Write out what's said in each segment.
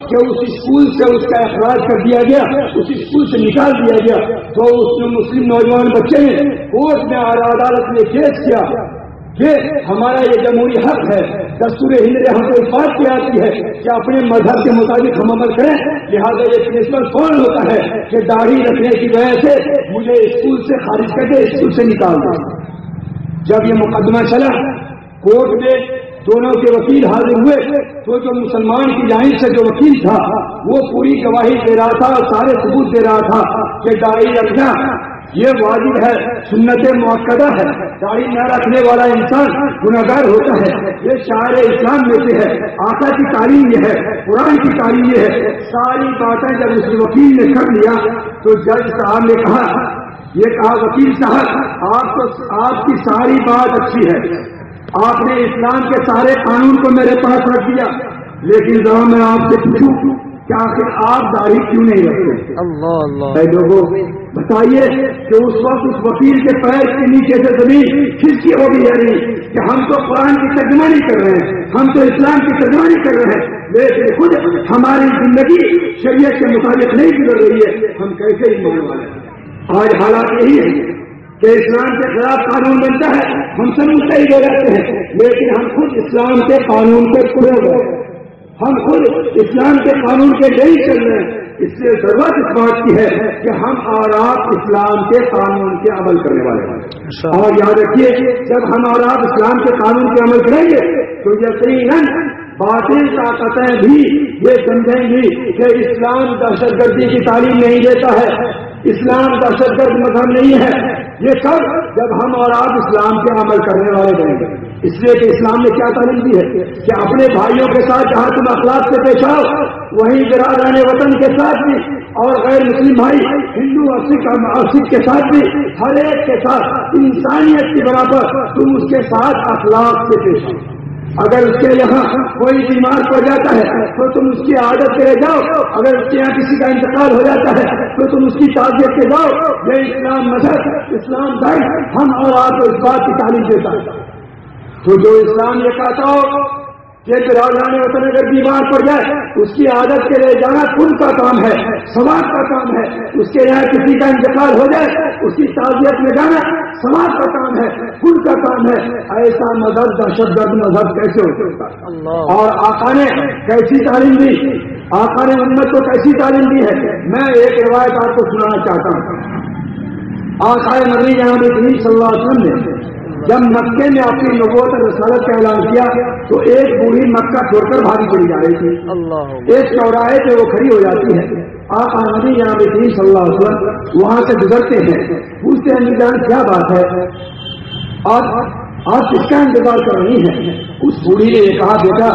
کہ اس اسکول سے اس کا اخراج کر دیا گیا، اس اسکول سے نکال دیا گیا، تو اس میں مسلم نوجوان بچے نے کورٹ میں اور عدالت میں کیس کیا کہ ہمارا یہ جمہوری حق ہے، دستور ہند نے ہم کو اس بات کی آتی ہے کہ اپنے مذہب کے مطابق ہم عمل کریں، لہٰذا یہ پرنسپل کون ہوتا ہے کہ داڑھی رکھنے کی وجہ سے مجھے اسکول سے خارج کر کے اسکول سے نکال دیں۔ جب یہ مقدمہ چلا کورٹ میں دونوں کے وکیل حاضر ہوئے تو جو مسلمان کی جانب سے جو وکیل تھا وہ پوری گواہی دے رہا تھا اور سارے ثبوت دے رہا تھا کہ داڑھی رکھنا یہ واجب ہے، سنت مؤکدہ ہے، داڑھی نہ رکھنے والا انسان گنہگار ہوتا ہے، یہ شاعر اسلام میں سے ہے، آقا کی تعلیم یہ ہے، قرآن کی تعلیم یہ ہے۔ ساری باتیں جب اس وکیل نے کر لیا تو جج صاحب نے کہا، یہ کہا وکیل صاحب آپ کی ساری بات اچھی ہے، آپ نے اسلام کے سارے قانون کو میرے پاس رکھ دیا، لیکن ذرا میں آپ سے پوچھوں کہ آخر آپ داڑھی کیوں نہیں رکھتے؟ اے لوگوں بتائیے کہ اس وقت اس وکیل کے پیر کے نیچے سے زمین کھسکی ہو گئی ہے کہ ہم تو قرآن کی ترجمانی کر رہے ہیں، ہم تو اسلام کی ترجمانی کر رہے ہیں، لیکن خود ہماری زندگی شریعت کے مطابق نہیں گزر رہی ہے، ہم کیسے ہی ماننے والے ہیں؟ آج حالات یہی ہے کہ اسلام کے خلاف قانون بنتا ہے، ہم سب متحد ہو جاتے ہیں، لیکن ہم خود اسلام کے قانون کے پورے ہو گئے، ہم خود اسلام کے قانون کے نہیں چل رہے ہیں۔ اس لیے ضرورت اس بات کی ہے کہ ہم اور آپ اسلام کے قانون کے عمل کرنے والے ہیں، اور یاد رکھیے جب ہم اور آپ اسلام کے قانون کے عمل کریں گے تو یقیناً باطل طاقتیں بھی یہ سمجھیں گی کہ اسلام دہشت گردی کی تعلیم نہیں دیتا ہے، اسلام دہشت گرد مذہب نہیں ہے، یہ سب جب ہم اور آپ اسلام کے عمل کرنے والے بنیں گے۔ اس لیے کہ اسلام نے کیا تعلیم دی ہے کہ اپنے بھائیوں کے ساتھ جہاں تم اخلاق سے پیش آؤ وہیں برادران وطن کے ساتھ بھی اور غیر مسلم بھائی ہندو اور سکھ کے ساتھ بھی ہر ایک کے ساتھ انسانیت کے برابر تم اس کے ساتھ اخلاق سے پیش آؤ۔ اگر اس کے یہاں کوئی بیمار پڑ جاتا ہے تو تم اس کی عادت کے لے جاؤ، اگر اس کے یہاں کسی کا انتقال ہو جاتا ہے تو تم اس کی تعزیت کے جاؤ۔ یہ اسلام مذہب، اسلام دین ہم اور آپ کو اس بات کی تعلیم دیتا ہے۔ تو جو اسلام یہ کہتا ہو کہ برادران وطن اگر بیمار پڑ جائے اس کی عادت کے لے جانا کل کا کام ہے، سماج کا کام ہے، اس کے یہاں کسی کا انتقال ہو جائے اس کی تعزیت میں جانا سماج کا کام ہے، کل کا کام ہے۔ ایسا مذہب دہشت گرد مذہب کیسے ہو سکتا ہے؟ اور آقا نے کیسی تعلیم دی، آقا نے امت کو کیسی تعلیم دی ہے؟ میں ایک روایت آپ کو سنانا چاہتا ہوں۔ آقا مدنی جناب کریم صلی اللہ علیہ وسلم نے جب مکے میں اپنی نبوت اور رسالت کا اعلان کیا تو ایک بوڑھی مکہ چھوڑ کر بھاگی چلی جا رہی تھی، ایک چوراہے پہ وہ کھڑی ہو جاتی ہے، آپ نبی جناب کریم صلی اللہ علیہ وسلم وہاں سے گزرتے ہیں، پوچھتے ہیں جان کیا بات ہے، آپ کس کا انتظار کر رہی ہیں؟ اس بوڑھی نے یہ کہا بیٹا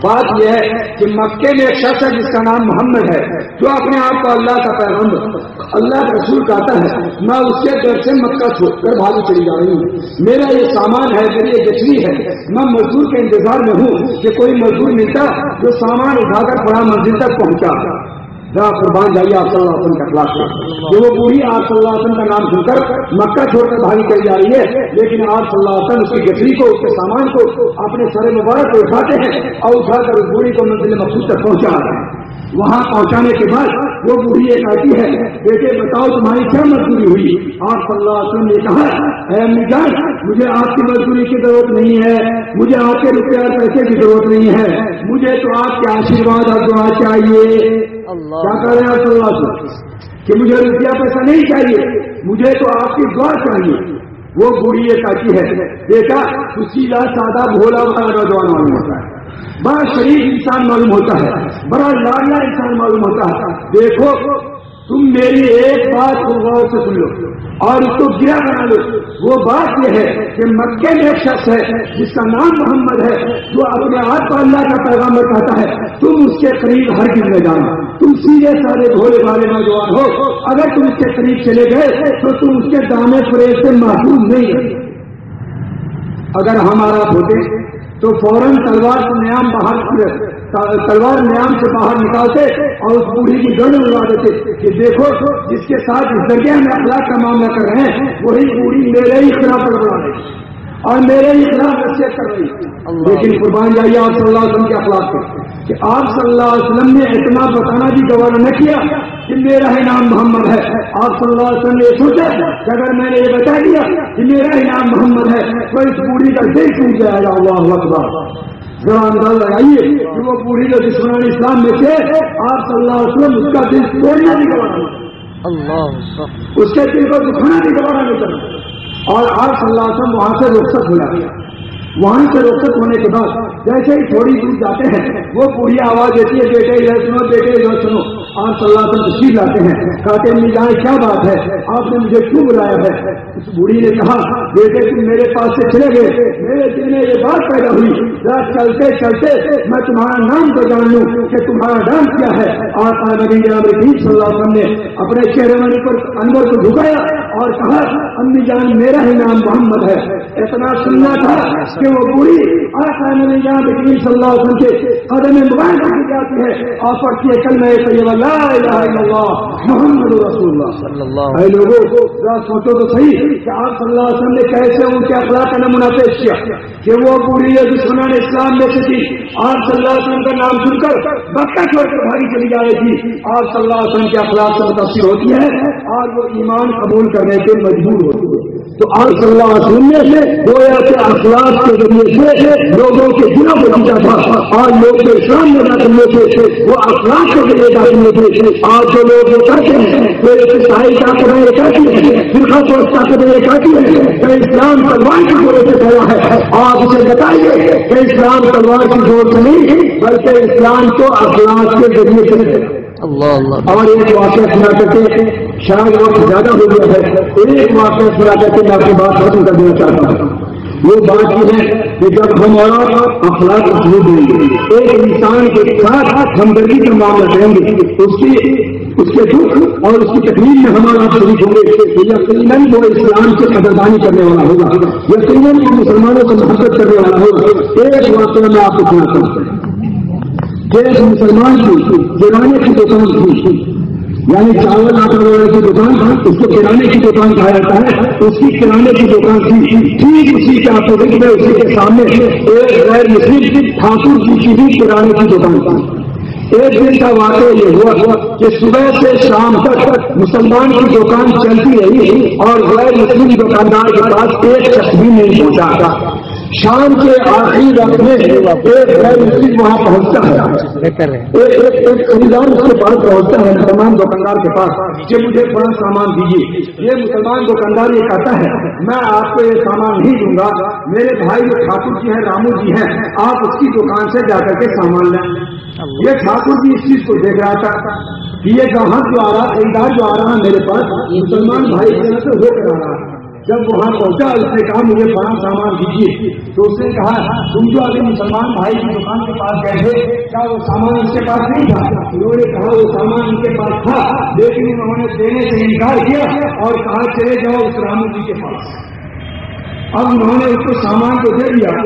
بات یہ ہے کہ مکے میں ایک شخص ہے جس کا نام محمد ہے، جو اپنے آپ کو اللہ کا پیغمبر اللہ کا رسول کہتا ہے، میں اس کے در سے مکہ چھوڑ کر بھاگی چلی جا رہی ہوں، میرا یہ سامان ہے، میری یہ گچھلی ہے، میں مزدور کے انتظار میں ہوں کہ کوئی مزدور ملتا جو سامان اٹھا کر پڑا منزل تک پہنچا۔ قربان جائیے آپ صلی اللہ علیہ وسلم کا اخلاق، جو وہ بوڑھی آپ صلی اللہ علیہ وسلم کا نام سن کر مکہ چھوڑ کر بھاگی چلی جا رہی ہے، لیکن آپ صلی اللہ علیہ وسلم اس کی گچھلی کو اس کے سامان کو اپنے سر مبارک کو اٹھاتے ہیں اور اٹھا کر اس بوڑھی کو منزل مقصود تک پہنچاتے ہیں۔ وہاں پہنچانے کے بعد وہ بوڑھی یہ کہتی ہے بیٹے بتاؤ تمہاری کیا مزدوری ہوئی؟ آپ صلی اللہ علیہ وسلم نے کہا اے امی جان مجھے آپ کی مزدوری کی ضرورت نہیں ہے، مجھے آپ کے روپے اور پیسے کی ضرورت نہیں ہے، مجھے تو آپ کے آشیرواد اور دعا چاہیے۔ کیا کہہ رہے ہیں آپ صلی اللہ علیہ وسلم کہ مجھے روپیہ پیسہ نہیں چاہیے، مجھے تو آپ کی دعا چاہیے۔ وہ بوڑھی یہ کہتی ہے بیٹا تو سیدھا سادہ بھولا بڑا نوجوان معلوم ہوتا ہے، بڑا شریف انسان معلوم ہوتا ہے، بڑا لاڈلا انسان معلوم ہوتا ہے، دیکھو تم میری ایک بات کو غور سے سن لو اور اس کو گرا بنا لو۔ وہ بات یہ ہے کہ مکے میں ایک شخص ہے جس کا نام محمد ہے، جو اپنے آپ کو اللہ کا پیغمبر کہتا ہے، تم اس کے قریب ہرگز نہ جانا، تم سیدھے سارے بھولے والے نوجوان ہو، اگر تم اس کے قریب چلے گئے تو تم اس کے دامے فریب سے محفوظ نہیں رہے۔ اگر ہمارا ہوتے تو فوراً تلوار سے باہر نکالتے اور اس بوڑھی کی گردن اڑا دیتے کہ دیکھو جس کے ساتھ اس درگاہ میں اخلاق کا معاملہ کر رہے ہیں وہی بوڑھی میرے ہی خلاف بڑھا دے، اور میرے ہی خلاف نصیحت کر رہی ہے. لیکن قربان جائیے آپ صلی اللہ علیہ وسلم کے اخلاق پہ کہ آپ صلی اللہ علیہ وسلم نے اتنا بتانا بھی گوارا نہ کیا کہ میرا ہی نام محمد ہے. آپ صلی اللہ علیہ وسلم نے یہ سوچا کہ اگر میں نے یہ بتا دیا کہ میرا ہی نام محمد ہے تو اس بوڑھی کا دل ٹوٹ جائے گا. اللہ اکبر. ذرا اندازہ لگائیے کہ وہ بوڑھی جو دشمنان اسلام میں تھے آپ صلی اللہ علیہ وسلم اس کا دل توڑنا بھی گوارا نہیں, اس کے دل کو دکھانا بھی گوارا نہیں کرنا. اور آپ صلی اللہ علیہ وسلم وہاں سے رخصت ہو جاتے ہیں. وہاں سے رخصت ہونے کے بعد جیسے ہی تھوڑی دور جاتے ہیں وہ پوری آواز دیتی ہے بیٹے ادھر سنو, بیٹے ادھر سنو. آپ صلی اللہ علیہ وسلم تشریف لاتے ہیں. کہتے ہیں جائیں کیا بات ہے, آپ نے مجھے کیوں بلایا ہے؟ اس بوڑھی نے کہا بیٹے تم میرے پاس سے چلے گئے, میرے دل میں یہ بات پیدا ہوئی ذرا چلتے چلتے میں تمہارا نام تو جان لوں کہ تمہارا نام کیا ہے. اور نبی جناب کریم صلی اللہ علیہ وسلم نے اپنے چہرے پر انور کو جھکایا اور کہا امی جان میرا ہی نام محمد ہے. اتنا سننا تھا کہ وہ بوڑھی آقا نبی جناب کریم صلی اللہ علیہ وسلم کے قدم مبارک کی جاتی ہے اور پڑھتی ہے کلمہ طیبہ لا الہ الا اللہ محمد رسول اللہ صلی اللہ علیہ وسلم. اے لوگوں ذرا سوچو تو صحیح کہ آپ صلی اللہ علیہ وسلم نے کیسے ان کے اخلاق کا نمونہ پیش کیا کہ وہ بوڑھی دشمنان اسلام میں سے تھی. آپ صلی اللہ علیہ وسلم کا نام سن کر بکا چھوڑ کر بھاگی چلی جا رہی تھی. آپ صلی اللہ علیہ وسلم کے اخلاق سے متاثر ہوتی ہے اور وہ ایمان قبول کرنے کے مجبور ہوتی ہے. تو آپ صلی اللہ علیہ وسلم نے گویا کے اخلاق کے ذریعے سے لوگوں کے دلوں کو جیتا تھا اور لوگ جو اسلام میں داخل ہوتے تھے وہ اخلاق کے ذریعے داخل ہوتے تھے. آج جو لوگ یہ کرتے ہیں پھر عیسائی طاقتیں یہ کہتی ہے, فرقہ پرست طاقتیں یہ کہتی ہے کہ اسلام تلوار کی زور سے پھیلا ہے. آپ اسے بتائیے کہ اسلام تلوار کی زور سے نہیں بلکہ اسلام کو اخلاق کے ذریعے سے ہے. اور ایک واقعہ سنا کرتے شاید وقت زیادہ ہو گیا ہے, ایک واقعہ سنا کرتے میں آپ کی بات ختم کر دینا چاہتا ہوں. وہ بات یہ ہے کہ جب ہمارا اخلاق شروع دیں گے ایک انسان کے ساتھ ہمدردی کا معاملہ کریں گے, اس کے دکھ اور اس کی تکلیف میں ہمارا شریک ہوں گے تو یقیناً وہ اسلام سے قدردانی کرنے والا ہوگا, یقیناً وہ مسلمانوں سے محبت کرنے والا ہوگا. ایک واقعہ میں آپ کو سناتا ہوں کہ ایک مسلمان کی کرانے کی دکان تھی, یعنی چاول آٹا وغیرہ کی دکان, اس کو کرانے کی دکان کہا جاتا ہے. اس کی کرانے کی دکان تھی. ٹھیک اسی کے اپوزٹ میں اسی کے سامنے ایک غیر مسلم ٹھاکر جی کی بھی کرانے کی دکان تھی. ایک دن کا واقعہ یہ ہوا کہ صبح سے شام تک مسلمان کی دکان چلتی رہی اور غیر مسلم دکاندار کے پاس ایک شخص بھی نہیں پہنچا. شام کے آخری وقت میں ایک غیر مسلم وہاں پہنچتا ہے, ایک خریدار اس کے پاس پہنچتا ہے مسلمان دکاندار کے پاس کہ مجھے بڑا سامان دیجیے. یہ مسلمان دکاندار یہ کہتا ہے میں آپ کو یہ سامان نہیں دوں گا, میرے بھائی جو ٹھاکر جی ہیں رامو جی ہیں آپ اس کی دکان سے جا کر کے سامان لیں. یہ ٹھاکر جی اس چیز کو دیکھ رہا تھا کہ یہ گاہک جو آ رہا خریدار جو آ رہا میرے پاس مسلمان بھائی کی طرف سے ہو کر آ رہا. جب وہاں پہنچا اس نے کہا مجھے بڑا سامان دیجیے تو اس نے کہا تم جو ابھی مسلمان بھائی کی دکان کے پاس گئے تھے کیا وہ سامان اس کے پاس نہیں تھا؟ انہوں نے کہا وہ سامان ان کے پاس تھا لیکن انہوں نے دینے سے انکار کیا اور کہا چلے جاؤ اس رامو جی کے پاس. اب انہوں نے اس کو سامان کو دے دیا,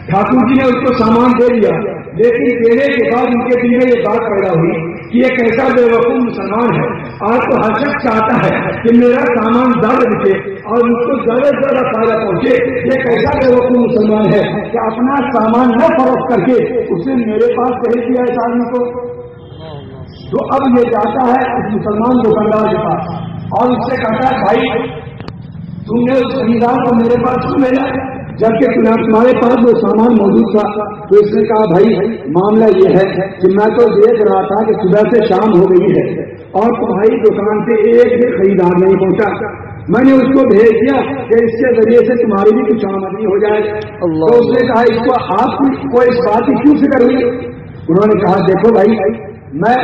ٹھاکر جی نے اس کو سامان دے دیا, لیکن دینے کے بعد ان کے دل میں یہ بات پیدا ہوئی کہ یہ کیسا بے وقوف مسلمان ہے. آج تو ہر شخص چاہتا ہے کہ میرا سامان زیادہ بچے اور اس کو زیادہ سے زیادہ فائدہ پہنچے. یہ کیسا بے وقوف مسلمان ہے کہ اپنا سامان نہ فروخت کر کے اس نے میرے پاس بھیج دیا اس آدمی کو. تو اب یہ جاتا ہے اس مسلمان دکاندار کے پاس اور اس سے کہتا ہے بھائی تم نے اس خریدار کو میرے پاس کیوں بھیجا جبکہ تمہارے پاس وہ سامان موجود تھا؟ تو اس نے کہا بھائی معاملہ یہ ہے کہ میں تو دیکھ رہا تھا کہ صبح سے شام ہو گئی ہے اور تمہاری دکان سے ایک بھی خریدار نہیں پہنچا. میں نے اس کو بھیج دیا کہ اس کے ذریعے سے تمہاری بھی کچھ آمدنی ہو جائے. تو اس نے کہا اس کو آپ کو اس بات کی کیوں فکر ہوئی؟ انہوں نے کہا دیکھو بھائی میں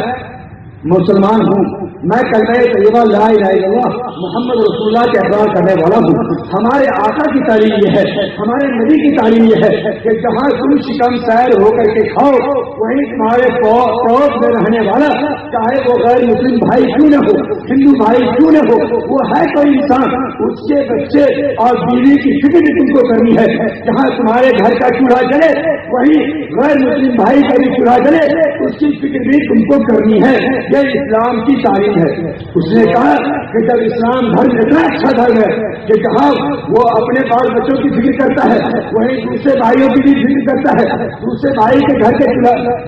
مسلمان ہوں, میں کلمہ طیبہ لا الہ الا اللہ محمد رسول اللہ کے اقرار کرنے والا ہوں. ہمارے آقا کی تعلیم یہ ہے, ہمارے نبی کی تعلیم یہ ہے کہ جہاں تم شکم سیر ہو کر کے کھاؤ وہیں تمہارے پڑوس میں رہنے والا چاہے وہ غیر مسلم بھائی کیوں نہ ہو, ہندو بھائی کیوں نہ ہو, وہ ہے کوئی انسان, اس کے بچے اور بیوی کی فکر بھی تم کو کرنی ہے. جہاں تمہارے گھر کا چولہا جلے وہیں غیر مسلم بھائی کا بھی چولہا جلے, اس کی فکر بھی تم کو کرنی ہے. یہ اسلام کی تعلیم نہیں ہے. اس نے کہا کہ جب اسلام دھرم اتنا اچھا دھرم ہے کہ جہاں وہ اپنے بال بچوں کی فکر کرتا ہے وہیں دوسرے بھائیوں کی بھی فکر کرتا ہے, دوسرے بھائی کے گھر کے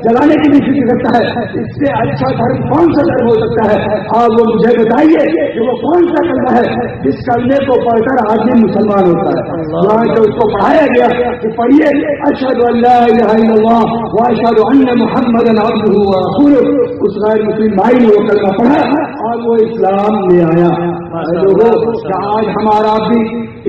جلانے کی بھی فکر کرتا ہے, اس سے اچھا دھرم کون سا دھرم ہو سکتا ہے؟ اور وہ مجھے بتائیے کہ وہ کون سا کلمہ ہے جس کلمے کو پڑھ کر آدمی مسلمان ہوتا ہے. وہاں سے اس کو پڑھایا گیا کہ پڑھیے اشہد ان لا الہ الا اللہ واشہد ان محمدا عبدہ ورسولہ. اس غیر مسلم بھائی نے وہ کلمہ پڑھا اور وہ اسلام لے آیا. لوگوں کہ آج ہمارا بھی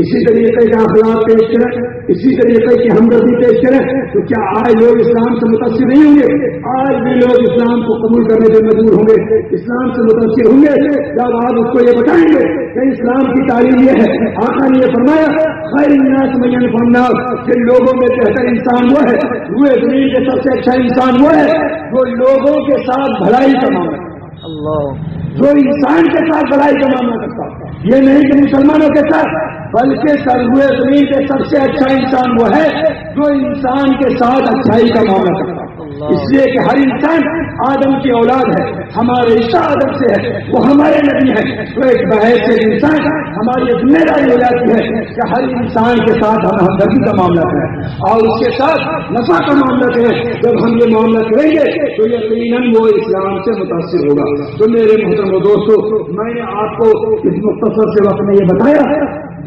اسی طریقے کا اخلاق پیش کریں, اسی طریقے کی ہمدردی پیش کریں, تو کیا آج لوگ اسلام سے متاثر نہیں ہوں گے؟ آج بھی لوگ اسلام کو قبول کرنے پہ مجبور ہوں گے, اسلام سے متاثر ہوں گے جب آپ اس کو یہ بتائیں گے کہ اسلام کی تعلیم یہ ہے. آقا نے یہ فرمایا خیر الناس من ينفع الناس, کہ لوگوں میں بہتر انسان وہ ہے, روئے زمین کے سب سے اچھا انسان وہ ہے جو لوگوں کے ساتھ بھلائی کا معاملہ اللہ, جو انسان کے ساتھ بھلائی کا معاملہ کرتا. یہ نہیں کہ مسلمانوں کے ساتھ, بلکہ سروے زمین کے سب سے اچھا انسان وہ ہے جو انسان کے ساتھ اچھائی کا معاملہ کرتا. اس لیے کہ ہر انسان آدم کی اولاد ہے, ہمارے رشتہ آدم سے ہے, وہ ہمارے نبی ہے. تو ایک بحث سے انسان ہماری ذمہ داری ہو جاتی ہے کہ ہر انسان کے ساتھ ہم ہمدردی کا معاملہ کریں اور اس کے ساتھ نفع کا معاملہ کریں. جب ہم یہ معاملہ کریں گے تو یقیناً وہ اسلام سے متاثر ہوگا. تو میرے محترم دوستو, میں نے آپ کو اس مختصر سے وقت میں یہ بتایا,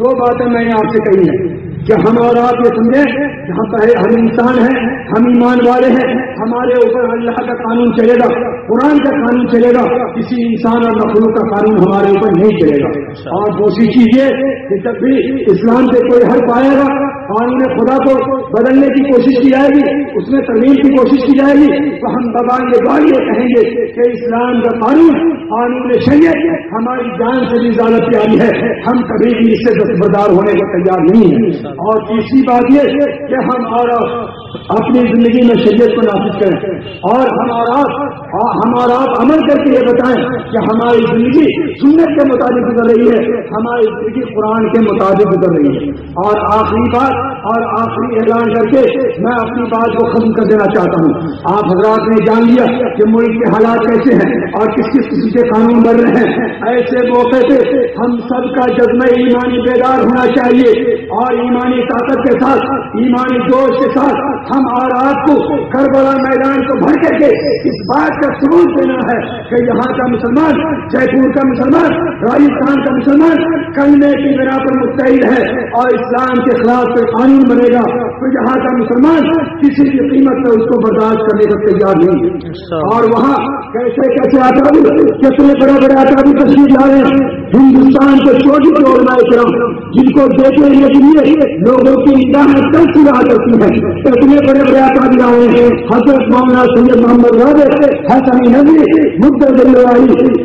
دو باتیں میں نے آپ سے کہی ہیں کہ ہم اور آپ یہ سمجھیں کہ ہم انسان ہیں, ہم ایمان والے ہیں, ہمارے اوپر اللہ کا قانون چلے گا, قرآن کا قانون چلے گا, کسی انسان اور مخلوق کا قانون ہمارے اوپر نہیں چلے گا. اور دوسری چیز یہ کہ جب بھی اسلام سے کوئی حل پائے گا, قانون خدا کو بدلنے کی کوشش کی جائے گی, اس میں ترمیم کی کوشش کی جائے گی, تو ہم زبان کے بعد یہ کہیں گے کہ اسلام کا قانون شریعت ہماری جان سے بھی زیادہ پیاری ہے, ہم کبھی بھی اس سے دستبردار ہونے کو تیار نہیں ہیں. اور تیسری بات یہ کہ ہم اور اپنی زندگی میں شریعت کو نافذ کریں اور ہمارا عمل کر کے یہ بتائیں کہ ہماری زندگی سنت کے مطابق گزر رہی ہے, ہماری زندگی قرآن کے مطابق گزر رہی ہے. اور آخری بات اور آخری اعلان کر کے میں اپنی بات کو ختم کر دینا چاہتا ہوں. آپ حضرات نے جان لیا کہ ملک کے حالات کیسے ہیں اور کس کس قسم کے قانون بن رہے ہیں. ایسے موقع پہ ہم سب کا جذبہ ایمانی بیدار ہونا چاہیے اور ایمانی طاقت کے ساتھ, ایمانی جوش کے ساتھ ہم اور آپ کو کربلا میدان کو بھر کر کے اس بات کا ثبوت دینا ہے کہ یہاں کا مسلمان, جے پور کا مسلمان, راجستھان کا مسلمان کلمے کی بنا پر متحد ہے اور اسلام کے خلاف کوئی قانون بنے گا تو یہاں کا مسلمان کسی کی قیمت پر اس کو برداشت کرنے کا تیار نہیں. اور وہاں کیسے کیسے آزادی, کتنے بڑے بڑے آزادی تشریف لا رہے ہیں ہندوستان کے چھوٹی چھوٹے علماء کرام جن کو دیکھنے کے لیے لوگوں کی نگاہیں کل چلا کرتی ہیں. اتنے بڑے بڑے آزادی آئے ہیں, حضرت مولانا سید محمد رابع حسنی نبی مدد اللہ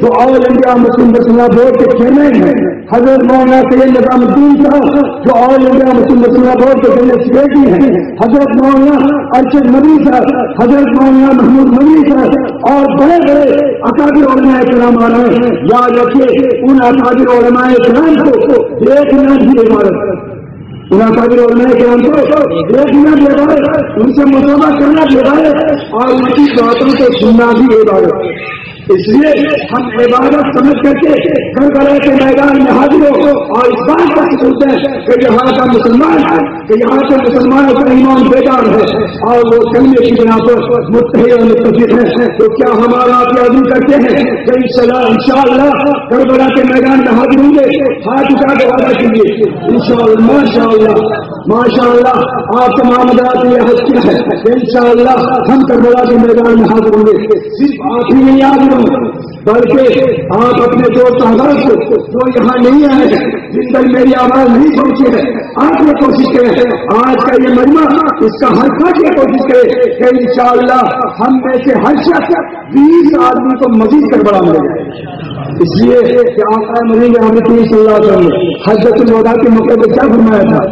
جو آل انڈیا مسلم مسئلہ بورڈ کے چیئرمین ہیں, حضرت مولانا سید نظام الدین صاحب جو آل انڈیا مسلم مسئلہ بورڈ کے جنرل سیکریٹری ہیں, حضرت مولانا ارشد نبی صاحب, حضرت مولانا محمود نبی صاحب اور بڑے بڑے اکابر علماء کرام آ رہے ہیں. یاد رکھیے ان اکابر علماء کرام کو دیکھنا بھی عبادت, ان اکابر علماء کرام کو دیکھنا بھی عبادت, ان سے مطالبہ کرنا بھی عبادت اور ان کی باتوں کو سننا بھی عبادت. اس لیے ہم عبادت سمجھ کر کے کربلا کے میدان میں حاضر ہو اور اس بات کا سوچتے ہیں کہ یہاں کا مسلمان ہے, کہ یہاں کے مسلمانوں کا ایمان بیدار ہے اور وہ کلمے کی بنا پر متحد اور متفق ہے. تو کیا ہمارا آپ یہ عزم کرتے ہیں کہ انشاءاللہ کربلا کے میدان میں حاضر ہوں گے؟ ہاتھ اٹھا کے وعدہ کیجیے انشاءاللہ. ماشاءاللہ آپ تمام حضرات نے عہد کیا ہے کہ انشاءاللہ ہم کربلا کے میدان میں حاضر ہوں گے. صرف آپ ہی نہیں حاضر بلکہ آپ اپنے دوست احباب کو جو یہاں نہیں آئے ہیں, جن تک میری آواز نہیں پہنچی ہے, آپ یہ کوشش کریں آج کا یہ مجمع اس کا ہر فرد یہ کوشش کرے کہ انشاءاللہ ہم میں سے ہر شخص 20 آدمی کو مزید کربلا ملے جائے. اس لیے کہ آقا مدینہ حضرت صلی اللہ علیہ وسلم نے حجۃ الوداع کے موقع پر کیا فرمایا تھا,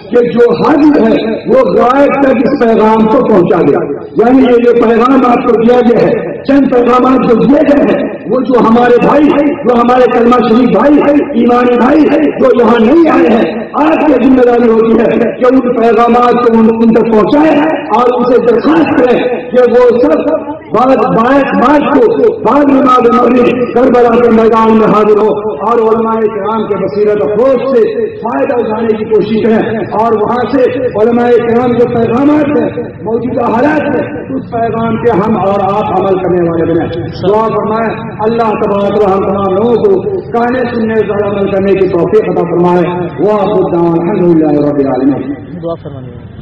کہ جو حاضر ہے وہ غائب تک اس پیغام کو پہنچا دے. یعنی یہ جو پیغام آپ کو دیا گیا ہے, چند پیغامات جو دیے گئے ہیں, وہ جو ہمارے بھائی, جو ہمارے کلمہ شریف بھائی, ایمانی بھائی جو یہاں نہیں آئے ہیں, آپ کی ذمہ داری ہوتی ہے کہ ان پیغامات کو ان تک پہنچائے اور اسے درخواست کریں کہ وہ سب بعد نماز مغرب کربلا کے میدان میں حاضر ہو اور علماء کرام کے بصیرت افروز سے فائدہ اٹھانے کی کوشش کریں اور وہاں سے علماء کرام کے پیغامات ہیں موجودہ حالات میں اس پیغام کے ہم اور آپ عمل کرنے والے بنیں. دعا فرمائیں اللہ تبارک و تعالی ہم تمام لوگوں کو کہنے سننے پر عمل کرنے کی توفیق عطا فرمائے. وآخر دعوانا الحمدللہ رب العالمین. دعا فرمائیے.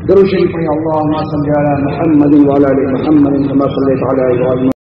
درود شریف اللهم صل على محمد وعلى ال محمد كما صليت على ابراهيم